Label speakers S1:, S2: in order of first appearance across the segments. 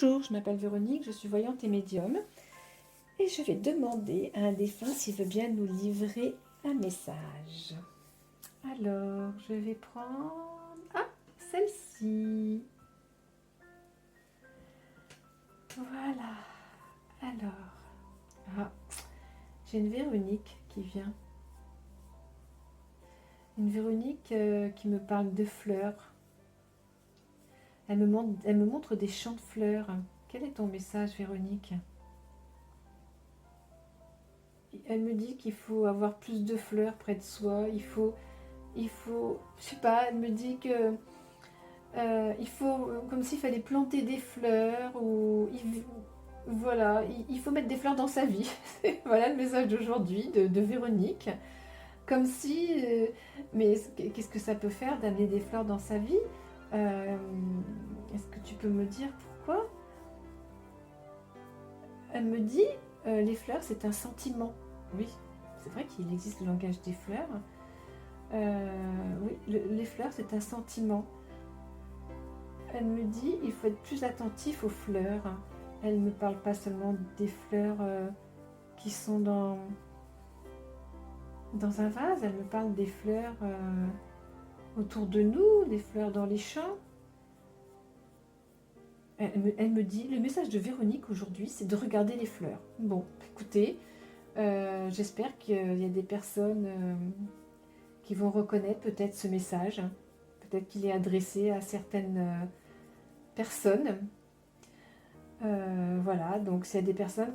S1: Bonjour, je m'appelle Véronique, je suis voyante et médium et je vais demander à un défunt s'il veut bien nous livrer un message. Alors, je vais prendre... Ah, celle-ci. Voilà. Alors, ah, j'ai une Véronique qui vient. Une Véronique qui me parle de fleurs. Elle me montre des champs de fleurs. Quel est ton message, Véronique ? Elle me dit qu'il faut avoir plus de fleurs près de soi. Je sais pas, elle me dit que il faut, comme s'il fallait planter des fleurs voilà, il faut mettre des fleurs dans sa vie. Voilà le message d'aujourd'hui de Véronique. Comme si, mais qu'est-ce que ça peut faire d'amener des fleurs dans sa vie? Est-ce que tu peux me dire pourquoi? Elle me dit, les fleurs c'est un sentiment. Oui, c'est vrai qu'il existe le langage des fleurs. Oui, les fleurs c'est un sentiment. Elle me dit il faut être plus attentif aux fleurs. Elle ne me parle pas seulement des fleurs qui sont dans un vase, elle me parle des fleurs autour de nous, des fleurs dans les champs. Elle me dit, le message de Véronique aujourd'hui, c'est de regarder les fleurs. Bon, écoutez, j'espère qu'il y a des personnes qui vont reconnaître peut-être ce message. Peut-être qu'il est adressé à certaines personnes. Voilà, donc s'il y a des personnes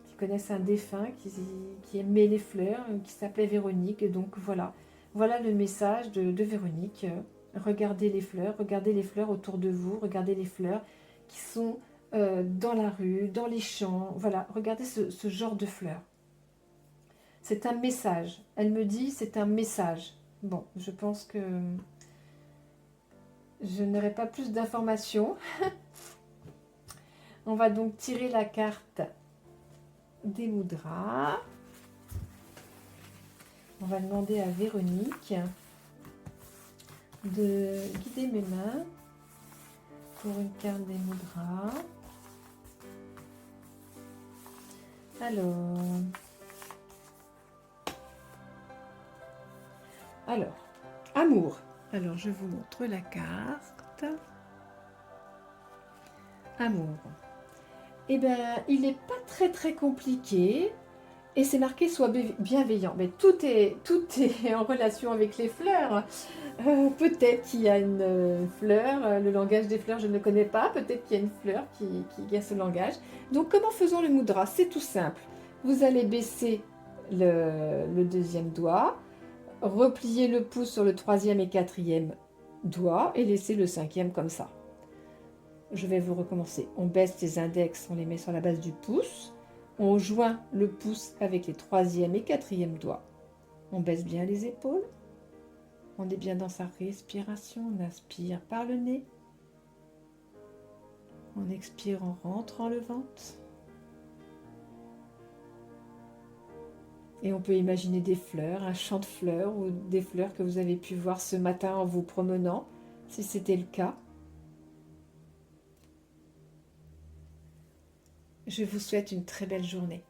S1: qui connaissent un défunt qui aimait les fleurs, qui s'appelait Véronique, donc voilà le message de Véronique. Regardez les fleurs autour de vous, regardez les fleurs qui sont dans la rue, dans les champs, voilà, regardez ce genre de fleurs. C'est un message, elle me dit c'est un message. Bon, je pense que je n'aurai pas plus d'informations. On va donc tirer la carte des Mudras. On va demander à Véronique de guider mes mains pour une carte des Mudras. Alors, amour. Alors, je vous montre la carte. Amour. Eh bien, il n'est pas très compliqué. Et c'est marqué sois bienveillant. Mais tout est en relation avec les fleurs. Peut-être qu'il y a une fleur, le langage des fleurs je ne le connais pas. Peut-être qu'il y a une fleur qui a ce langage. Donc comment faisons le mudra? C'est tout simple. Vous allez baisser le deuxième doigt, replier le pouce sur le troisième et quatrième doigt et laisser le cinquième comme ça. Je vais vous recommencer. On baisse les index, on les met sur la base du pouce. On joint le pouce avec les troisième et quatrième doigts. On baisse bien les épaules. On est bien dans sa respiration. On inspire par le nez. On expire en rentrant le ventre. Et on peut imaginer des fleurs, un champ de fleurs ou des fleurs que vous avez pu voir ce matin en vous promenant, si c'était le cas. Je vous souhaite une très belle journée.